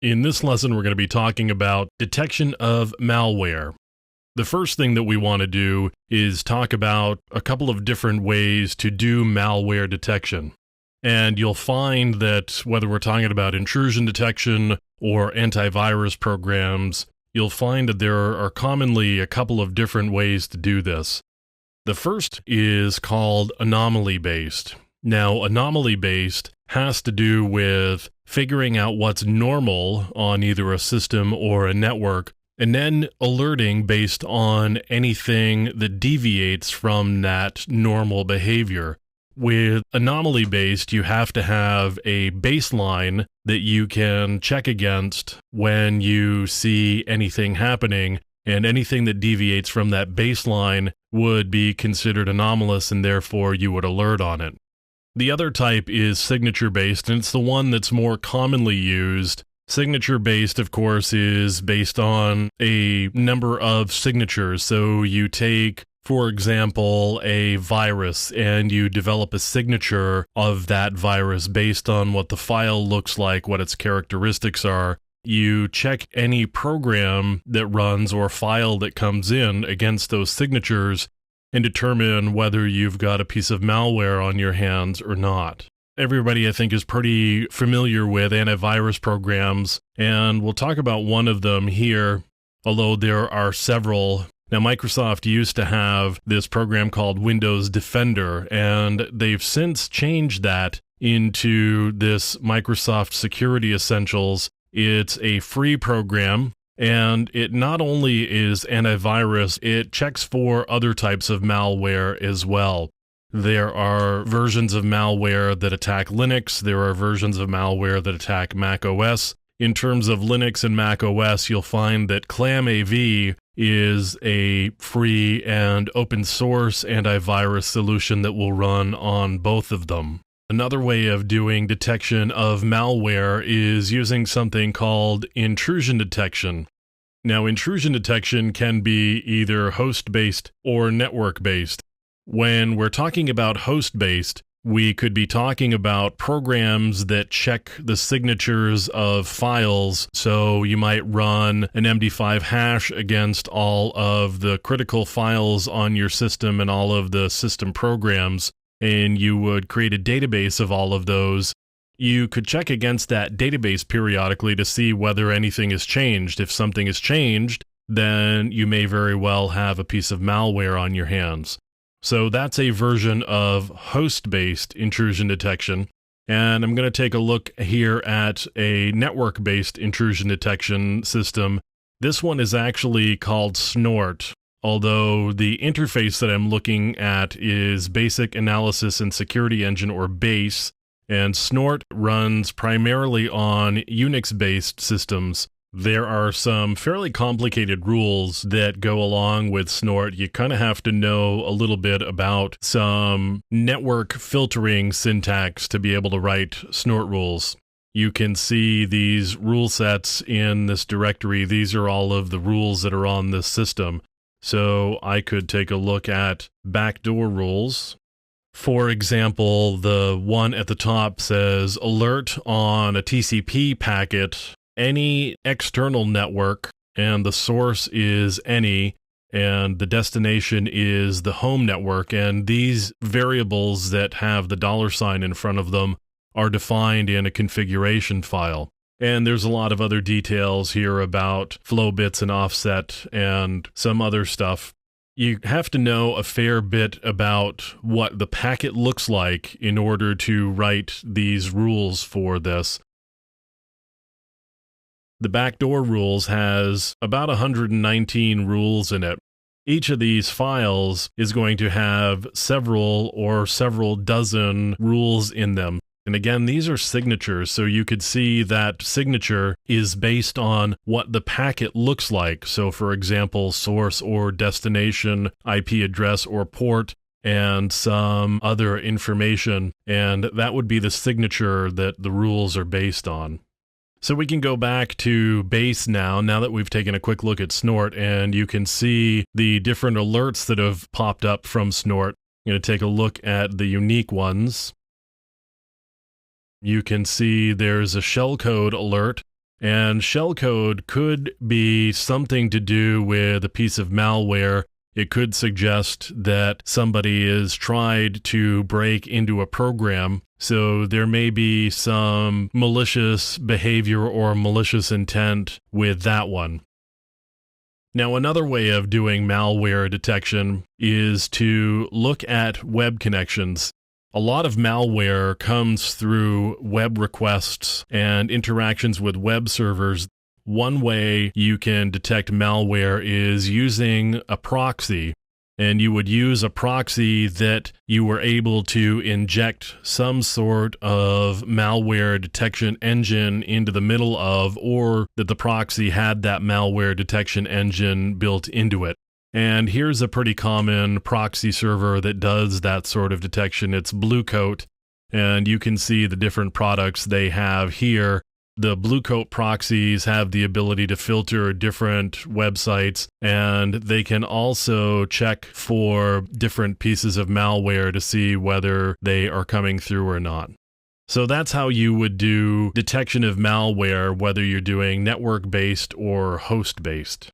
In this lesson, we're going to be talking about detection of malware. The first thing that we want to do is talk about a couple of different ways to do malware detection. And you'll find that whether we're talking about intrusion detection or antivirus programs, you'll find that there are commonly a couple of different ways to do this. The first is called anomaly-based. Now, anomaly-based has to do with figuring out what's normal on either a system or a network, and then alerting based on anything that deviates from that normal behavior. With anomaly-based, you have to have a baseline that you can check against when you see anything happening, and anything that deviates from that baseline would be considered anomalous, and therefore you would alert on it. The other type is signature-based, and it's the one that's more commonly used. Signature-based, of course, is based on a number of signatures. So you take, for example, a virus, and you develop a signature of that virus based on what the file looks like, what its characteristics are. You check any program that runs or file that comes in against those signatures and determine whether you've got a piece of malware on your hands or not. Everybody, I think, is pretty familiar with antivirus programs, and we'll talk about one of them here, although there are several. Now, Microsoft used to have this program called Windows Defender, and they've since changed that into this Microsoft Security Essentials. It's a free program, and it not only is antivirus, it checks for other types of malware as well. There are versions of malware that attack Linux. There are versions of malware that attack Mac OS. In terms of Linux and Mac OS, you'll find that ClamAV is a free and open source antivirus solution that will run on both of them. Another way of doing detection of malware is using something called intrusion detection. Now, intrusion detection can be either host-based or network-based. When we're talking about host-based, we could be talking about programs that check the signatures of files. So you might run an MD5 hash against all of the critical files on your system and all of the system programs, and you would create a database of all of those. You could check against that database periodically to see whether anything has changed. If something has changed, then you may very well have a piece of malware on your hands. So that's a version of host-based intrusion detection. And I'm going to take a look here at a network-based intrusion detection system. This one is actually called Snort, although the interface that I'm looking at is Basic Analysis and Security Engine, or BASE, and Snort runs primarily on Unix-based systems. There are some fairly complicated rules that go along with Snort. You kind of have to know a little bit about some network filtering syntax to be able to write Snort rules. You can see these rule sets in this directory. These are all of the rules that are on this system. So I could take a look at backdoor rules. For example, the one at the top says alert on a TCP packet, any external network, and the source is any, and the destination is the home network. And these variables that have the $sign in front of them are defined in a configuration file. And there's a lot of other details here about flow bits and offset and some other stuff. You have to know a fair bit about what the packet looks like in order to write these rules for this. The backdoor rules has about 119 rules in it. Each of these files is going to have several dozen rules in them. And again, these are signatures, so you could see that signature is based on what the packet looks like. So for example, source or destination, IP address or port, and some other information. And that would be the signature that the rules are based on. So we can go back to base now that we've taken a quick look at Snort, and you can see the different alerts that have popped up from Snort. I'm going to take a look at the unique ones. You can see there's a shellcode alert, And shellcode could be something to do with a piece of malware. It could suggest that somebody has tried to break into a program, so there may be some malicious behavior or malicious intent with that one. Now, another way of doing malware detection is to look at web connections. A lot of malware comes through web requests and interactions with web servers. One way you can detect malware is using a proxy, and you would use a proxy that you were able to inject some sort of malware detection engine into the middle of, or that the proxy had that malware detection engine built into it. And here's a pretty common proxy server that does that sort of detection. It's Bluecoat, and you can see the different products they have here. The Bluecoat proxies have the ability to filter different websites, and they can also check for different pieces of malware to see whether they are coming through or not. So that's how you would do detection of malware, whether you're doing network-based or host-based.